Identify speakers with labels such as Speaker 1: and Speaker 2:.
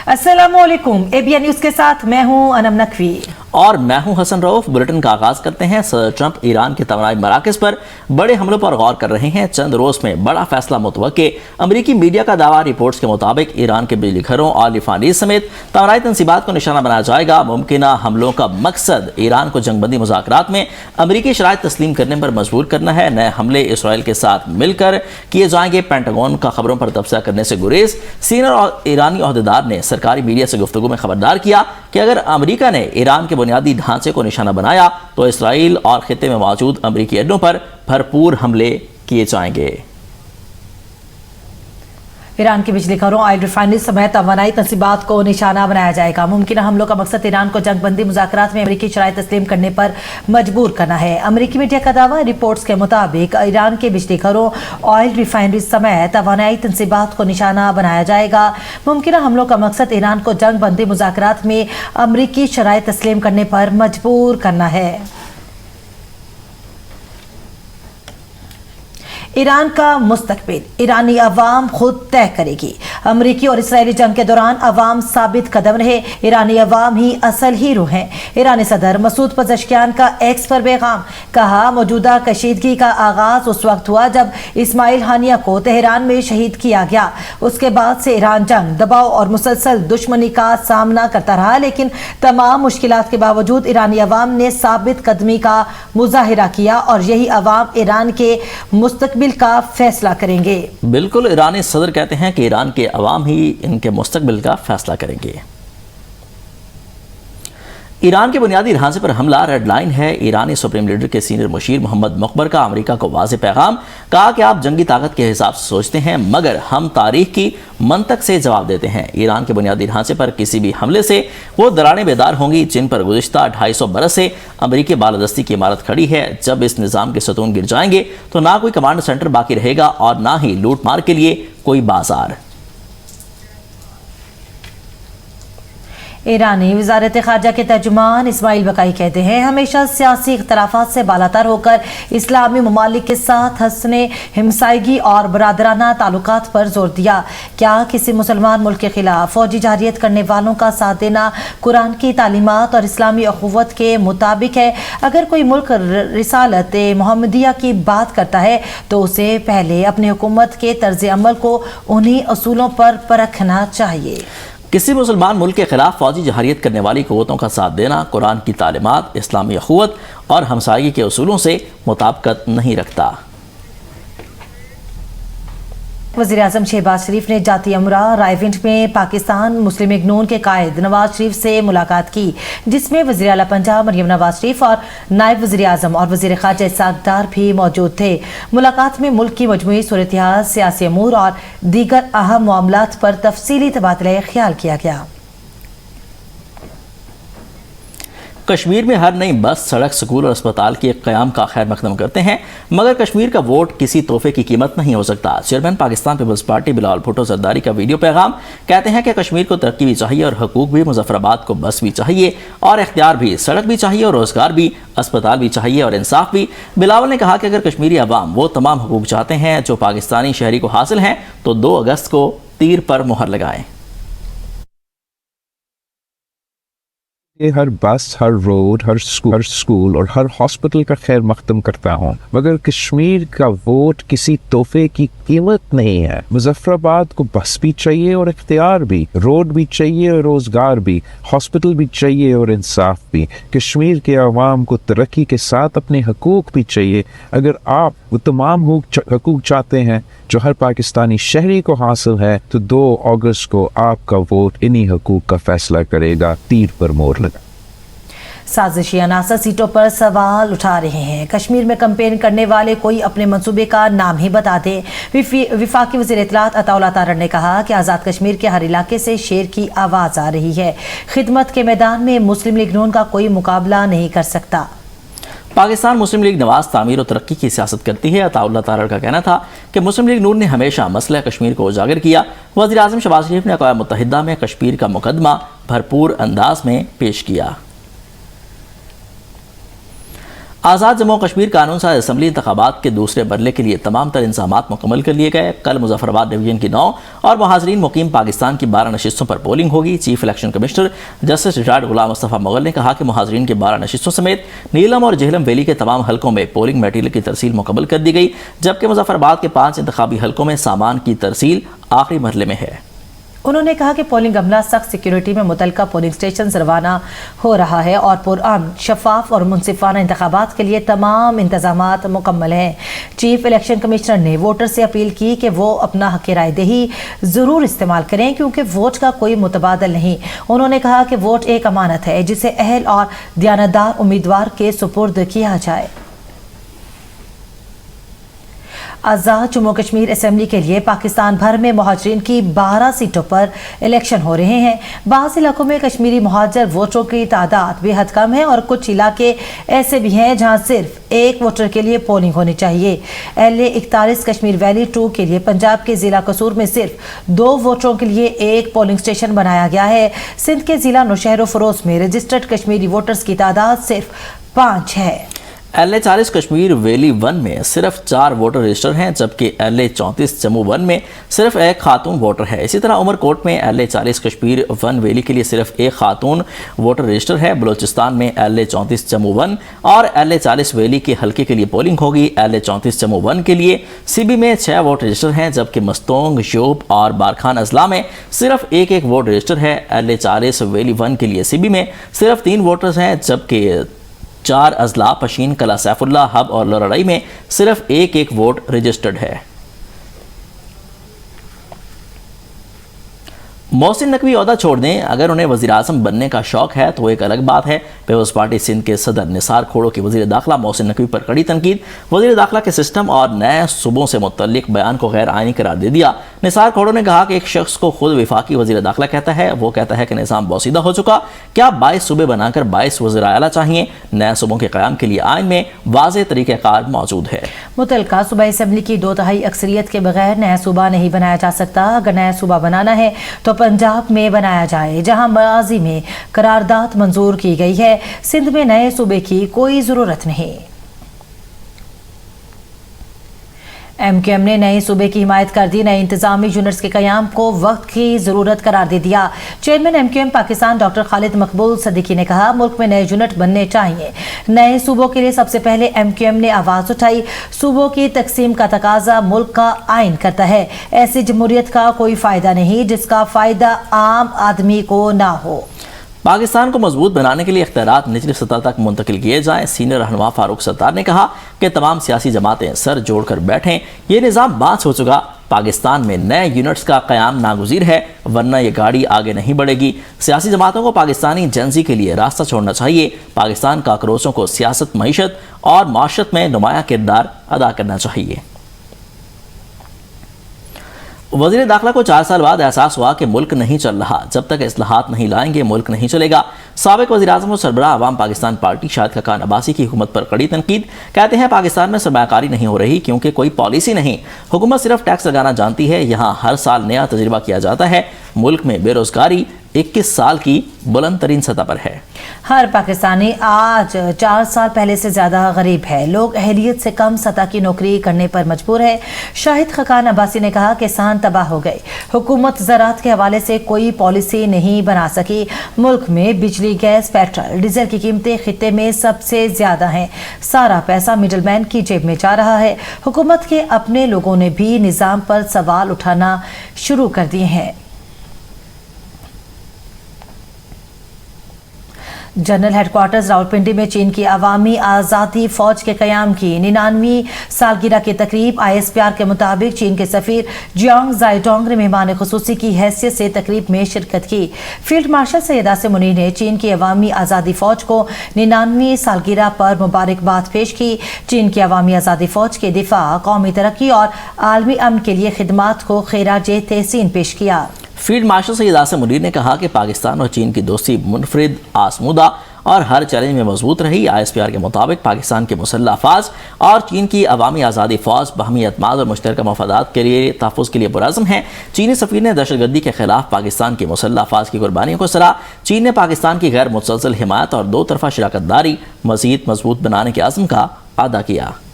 Speaker 1: अस्सलामुअलैकुम, ABN news के साथ मैं हूं अनम नकवी
Speaker 2: और मैं हूं हसन रऊफ। बुलेटिन का आगाज करते हैं। सदर ट्रंप ईरान के तवानाई मराकज़ पर बड़े हमलों पर गौर कर रहे हैं। चंद रोज में बड़ा फैसला मुतवक्के। अमरीकी मीडिया का दावा, रिपोर्ट्स के मुताबिक ईरान के बिजली घरों और रिफाइनरी समेत तवानाई तंसीबात को निशाना बनाया जाएगा। मुमकिना हमलों का मकसद ईरान को जंगबंदी मुज़ाकरात में अमरीकी शराइत तस्लीम करने पर मजबूर करना है। नए हमले इसराइल के साथ मिलकर किए जाएंगे। पेंटागन का खबरों पर तबसरा करने से गुरेज। सीनियर और ईरानी ओहदेदार ने सरकारी मीडिया से गुफ्तगू में खबरदार किया कि अगर अमरीका ने ईरान के बुनियादी ढांचे को निशाना बनाया तो इसराइल और खित्ते में मौजूद अमरीकी अड्डों पर भरपूर हमले किए जाएंगे।
Speaker 1: ईरान की बिजली घरों, ऑयल रिफाइनरी समेत तवानाई तंसीबात को निशाना बनाया जाएगा। मुमकिन हमलों का मकसद ईरान को जंगबंदी मुज़ाकरात में अमरीकी शराइत तस्लीम करने पर मजबूर करना है। अमरीकी मीडिया का दावा, रिपोर्ट्स के मुताबिक ईरान के बिजली घरों, ऑयल रिफाइनरी समेत तवानाई तंसीबात को निशाना बनाया जाएगा। मुमकिन हमलों का मकसद ईरान को जंगबंदी मुज़ाकरात में अमरीकी शराइत तस्लीम करने पर मजबूर करना है। ईरान का मुस्तकबिल ईरानी अवाम खुद तय करेगी। अमरीकी और इसराइली जंग के दौरान अवाम साबित कदम रहे। ईरानी अवाम ही असल हीरो हैं। ईरानी सदर मसूद पज़ेश्कियान का एक्स पर पैगाम, कहा मौजूदा कशीदगी का आगाज उस वक्त हुआ जब इस्माइल हानिया को तेहरान में शहीद किया गया। उसके बाद से ईरान जंग, दबाव और मुसलसल दुश्मनी का सामना करता रहा, लेकिन तमाम मुश्किलात के बावजूद ईरानी अवाम ने साबित कदमी का मुजाहिरा किया और यही अवाम ईरान के मुस्तकबिल का फैसला करेंगे।
Speaker 2: बिल्कुल, ईरानी सदर कहते हैं कि ईरान के अवाम ही इनके मुस्तकबिल का फैसला करेंगे। ईरान के बुनियादी ढांचे पर हमला रेड लाइन है। ईरानी सुप्रीम लीडर के सीनियर मुशीर मोहम्मद मुखबर का अमेरिका को वाज़ेह पैगाम, कहा कि आप जंगी ताकत के हिसाब से सोचते हैं मगर हम तारीख की मंतक से जवाब देते हैं। ईरान के बुनियादी ढांचे पर किसी भी हमले से वो दरारें बेदार होंगी जिन पर गुज़िश्ता 250 बरस से अमरीकी बालादस्ती की इमारत खड़ी है। जब इस निज़ाम के सतून गिर जाएंगे तो ना कोई कमांड सेंटर बाकी रहेगा और ना ही लूट मार के लिए कोई बाजार।
Speaker 1: ईरानी वज़ारत ख़ारजा के तर्जुमान इस्माइल बकाई कहते हैं, हमेशा सियासी इख्तलाफात से बालातर होकर इस्लामी ममालिक के साथ हसने हमसायगी और बरादराना ताल्लुकात पर जोर दिया। क्या किसी मुसलमान मुल्क के खिलाफ फौजी जारियत करने वालों का साथ देना कुरान की तालीमात और इस्लामी अखुवत के मुताबिक है? अगर कोई मुल्क रिसालत मोहम्मदिया की बात करता है तो उसे पहले अपनी हुकूमत के तर्ज अमल को उन्हीं असूलों पर परखना चाहिए।
Speaker 2: किसी मुसलमान मुल्क के खिलाफ फौजी जहारियत करने वाली क़ुव्वतों का साथ देना कुरान की तालीमात, इस्लामी अखुवत और हमसायगी के उसूलों से मुताबिकत नहीं रखता।
Speaker 1: वज़ीर आज़म शहबाज शरीफ ने जाती अमरा रायविंड में पाकिस्तान मुस्लिम लीग नून के कायद नवाज शरीफ से मुलाकात की, जिसमें वज़ीर आला पंजाब मरियम नवाज शरीफ और नायब वज़ीर आज़म और वज़ीर ख़ारजा इसहाक़ डार भी मौजूद थे। मुलाकात में मुल्क की मजमूई सूरत-ए-हाल, सियासी अमूर और दीगर अहम मामलात पर तफसीली तबादला ख्याल किया गया।
Speaker 2: कश्मीर में हर नई बस, सड़क, स्कूल और अस्पताल के क़याम का खैर मकदम करते हैं मगर कश्मीर का वोट किसी तोहफे की कीमत नहीं हो सकता। Chairman Pakistan Peoples Party Bilawal Bhutto Zardari का वीडियो पैगाम, कहते हैं कि कश्मीर को तरक्की भी चाहिए और हकूक भी। मुजफ्फराबाद को बस भी चाहिए और इख्तियार भी, सड़क भी चाहिए और रोजगार भी, अस्पताल भी चाहिए और इंसाफ भी। बिलावल ने कहा कि अगर कश्मीरी अवाम वो तमाम हकूक चाहते हैं जो पाकिस्तानी शहरी को हासिल हैं तो 2 अगस्त को तीर पर मुहर लगाएं।
Speaker 3: ये हर बस, हर रोड, हर स्कूल और हर हॉस्पिटल का खैर मकदम करता हूँ मगर कश्मीर का वोट किसी तोहफे की कीमत नहीं है। मुजफ्फराबाद को बस भी चाहिए और इख्तियार भी, रोड भी चाहिए और रोजगार भी, हॉस्पिटल भी चाहिए और इंसाफ भी। कश्मीर के अवाम को तरक्की के साथ अपने हकूक भी चाहिए। अगर आप वो तमाम हकूक चाहते हैं जो हर पाकिस्तानी शहरी को हासिल है तो 2 अगस्त को आपका वोट इन्हीं हकूक का फैसला करेगा। तीर पर मोहर लगा।
Speaker 1: साजिशी अनासर सीटों पर सवाल उठा रहे हैं। कश्मीर में कैंपेन करने वाले कोई अपने मंसूबे का नाम ही बता दें। विफाकी वज़ीर इत्तलात अताउल्लाह तारड़ ने कहा कि आज़ाद कश्मीर के हर इलाके से शेर की आवाज़ आ रही है। खिदमत के मैदान में मुस्लिम लीग नून का कोई मुकाबला नहीं कर सकता।
Speaker 2: पाकिस्तान मुस्लिम लीग नवाज तामीर और तरक्की की सियासत करती है। अताउल्लाह तारड़ का कहना था कि मुस्लिम लीग नून ने हमेशा मसला कश्मीर को उजागर किया। वज़ीर आज़म शहबाज शरीफ ने अक़वाम मुत्तहिदा में कश्मीर का मुकदमा भरपूर अंदाज में पेश किया। آزاد جموں و کشمیر قانون ساز اسمبلی انتخابات کے دوسرے مرحلے کے لیے تمام تر انتظامات مکمل کر لیے گئے۔ کل مظفر آباد ڈویژن کی 9 اور مہاجرین مقیم پاکستان کی 12 نشستوں پر پولنگ ہوگی۔ Chief election commissioner justice retired Ghulam Mustafa Mughal نے کہا کہ مہاجرین کی 12 نشستوں سمیت نیلم اور جہلم ویلی کے تمام حلقوں میں پولنگ میٹیریل کی ترسیل مکمل کر دی گئی، جبکہ مظفر آباد کے 5 انتخابی حلقوں میں سامان کی ترسیل آخری مرحلے میں ہے۔
Speaker 1: انہوں نے کہا کہ پولنگ عملہ سخت سیکیورٹی میں متعلقہ پولنگ سٹیشن روانہ ہو رہا ہے اور پرامن، شفاف اور منصفانہ انتخابات کے لیے تمام انتظامات مکمل ہیں۔ چیف الیکشن کمشنر نے ووٹر سے اپیل کی کہ وہ اپنا حق رائے دہی ضرور استعمال کریں کیونکہ ووٹ کا کوئی متبادل نہیں۔ انہوں نے کہا کہ ووٹ ایک امانت ہے جسے اہل اور دیانتدار امیدوار کے سپرد کیا جائے۔ آزاد جموں کشمیر اسمبلی کے لیے پاکستان بھر میں مہاجرین کی 12 سیٹوں پر الیکشن ہو رہے ہیں۔ بعض علاقوں میں کشمیری مہاجر ووٹروں کی تعداد بے حد کم ہے اور کچھ علاقے ایسے بھی ہیں جہاں صرف ایک ووٹر کے لیے پولنگ ہونی چاہیے۔ LA41 کشمیر ویلی 2 کے لیے پنجاب کے ضلع قصور میں صرف 2 ووٹروں کے لیے ایک پولنگ سٹیشن بنایا گیا ہے۔ سندھ کے ضلع نوشہر و فروز میں رجسٹرڈ کشمیری ووٹرز کی تعداد صرف 5 ہے۔
Speaker 2: LA40 کشمیر ویلی 1 میں صرف 4 ووٹر رجسٹر ہیں، جبکہ LA34 جموں 1 میں صرف ایک خاتون ووٹر ہے۔ اسی طرح عمر کوٹ میں LA40 کشمیر 1 ویلی کے لیے صرف ایک خاتون ووٹر رجسٹر ہے۔ بلوچستان میں LA34 جموں 1 اور LA40 ویلی کے حلقے کے لیے پولنگ ہوگی۔ LA34 جموں 1 کے لیے CB میں 6 ووٹ رجسٹر ہیں، جبکہ مستونگ، شیوب اور بارکھان اضلاع میں صرف ایک ووٹ رجسٹر ہے۔ LA40 ویلی 1 کے لیے CB میں صرف 3 ووٹرز ہیں، جبکہ 4 اضلاع پشین، کلا سیف اللہ، ہب اور لرڑائی میں صرف ایک ووٹ رجسٹرڈ ہے۔ محسن نقوی عہدہ چھوڑ دیں، اگر انہیں وزیراعظم بننے کا شوق ہے تو وہ ایک الگ بات ہے۔ پیپلز پارٹی سندھ کے صدر نثار کھوڑو کی وزیر داخلہ محسن نقوی پر کڑی تنقید۔ وزیر داخلہ کے سسٹم اور نئے صوبوں سے متعلق بیان کو غیر آئینی قرار دے دیا۔ نثار کھوڑو نے کہا کہ ایک شخص کو خود وفاقی وزیر داخلہ کہتا ہے، وہ کہتا ہے کہ نظام بوسیدہ ہو چکا، کیا 22 صوبے بنا کر 22 وزراء اعلیٰ چاہیے؟ نئے صوبوں کے قیام کے لیے آئین میں واضح طریقہ کار موجود ہے۔
Speaker 1: متعلقہ صوبائی اسمبلی کی 2/3 اکثریت کے بغیر نیا صوبہ نہیں بنایا جا سکتا۔ اگر نیا صوبہ بنانا ہے تو پنجاب میں بنایا جائے، جہاں ماضی میں قرارداد منظور کی گئی ہے۔ سندھ میں نئے صوبے کی کوئی ضرورت نہیں۔ MQM نے نئے صوبے کی حمایت کر دی، نئے انتظامی یونٹس کے قیام کو وقت کی ضرورت قرار دے دیا۔ چیئرمین MQM پاکستان ڈاکٹر خالد مقبول صدیقی نے کہا ملک میں نئے یونٹ بننے چاہیے۔ نئے صوبوں کے لیے سب سے پہلے MQM نے آواز اٹھائی۔ صوبوں کی تقسیم کا تقاضا ملک کا آئین کرتا ہے۔ ایسی جمہوریت کا کوئی فائدہ نہیں جس کا فائدہ عام آدمی کو نہ ہو۔
Speaker 2: پاکستان کو مضبوط بنانے کے لیے اختیارات نچلی سطح تک منتقل کیے جائیں۔ سینئر رہنما فاروق ستار نے کہا کہ تمام سیاسی جماعتیں سر جوڑ کر بیٹھیں، یہ نظام بانس ہو چکا۔ پاکستان میں نئے یونٹس کا قیام ناگزیر ہے، ورنہ یہ گاڑی آگے نہیں بڑھے گی۔ سیاسی جماعتوں کو پاکستانی جنزی کے لیے راستہ چھوڑنا چاہیے۔ پاکستان کا کاکروچوں کو سیاست، معیشت اور معاشرت میں نمایاں کردار ادا کرنا چاہیے۔ وزیر داخلہ کو 4 سال بعد احساس ہوا کہ ملک نہیں چل رہا، جب تک اصلاحات نہیں لائیں گے ملک نہیں چلے گا۔ سابق وزیر اعظم و سربراہ عوام پاکستان پارٹی شاہد خاقان عباسی کی حکومت پر کڑی تنقید۔ کہتے ہیں پاکستان میں سرمایہ کاری نہیں ہو رہی کیونکہ کوئی پالیسی نہیں، حکومت صرف ٹیکس لگانا جانتی ہے، یہاں ہر سال نیا تجربہ کیا جاتا ہے۔ ملک میں بے روزگاری 21 سال کی بلند ترین سطح پر ہے۔
Speaker 1: ہر پاکستانی آج 4 سال پہلے سے زیادہ غریب ہے، لوگ اہلیت سے کم سطح کی نوکری کرنے پر مجبور ہے۔ شاہد خاقان عباسی نے کہا کسان تباہ ہو گئے، حکومت زراعت کے حوالے سے کوئی پالیسی نہیں بنا سکی۔ ملک میں بجلی، گیس، پیٹرول، ڈیزل کی قیمتیں خطے میں سب سے زیادہ ہیں، سارا پیسہ مڈل مین کی جیب میں جا رہا ہے۔ حکومت کے اپنے لوگوں نے بھی نظام پر سوال اٹھانا شروع کر دیے ہیں۔ جنرل ہیڈ کوارٹرز راولپنڈی میں چین کی عوامی آزادی فوج کے قیام کی 99ویں سالگرہ کی تقریب۔ ISPR کے مطابق چین کے سفیر جیانگ زائیڈونگ نے مہمان خصوصی کی حیثیت سے تقریب میں شرکت کی۔ فیلڈ مارشل سید عاصم منیر نے چین کی عوامی آزادی فوج کو 99ویں سالگرہ پر مبارکباد پیش کی۔ چین کی عوامی آزادی فوج کے دفاع، قومی ترقی اور عالمی امن کے لیے خدمات کو خراج تحسین پیش کیا۔
Speaker 2: فیلڈ مارشل سید عاصم منیر نے کہا کہ پاکستان اور چین کی دوستی منفرد، آزمودہ اور ہر چیلنج میں مضبوط رہی۔ ISPR کے مطابق پاکستان کے مسلح افواج اور چین کی عوامی آزادی فوج باہمی اعتماد اور مشترکہ مفادات کے لیے تحفظ کے لیے پرعزم ہیں۔ چینی سفیر نے دہشت گردی کے خلاف پاکستان کی مسلح افواج کی قربانیوں کو سراہا۔ چین نے پاکستان کی غیر متزلزل حمایت اور دو طرفہ شراکت داری مزید مضبوط بنانے کے عزم کا اعادہ کیا۔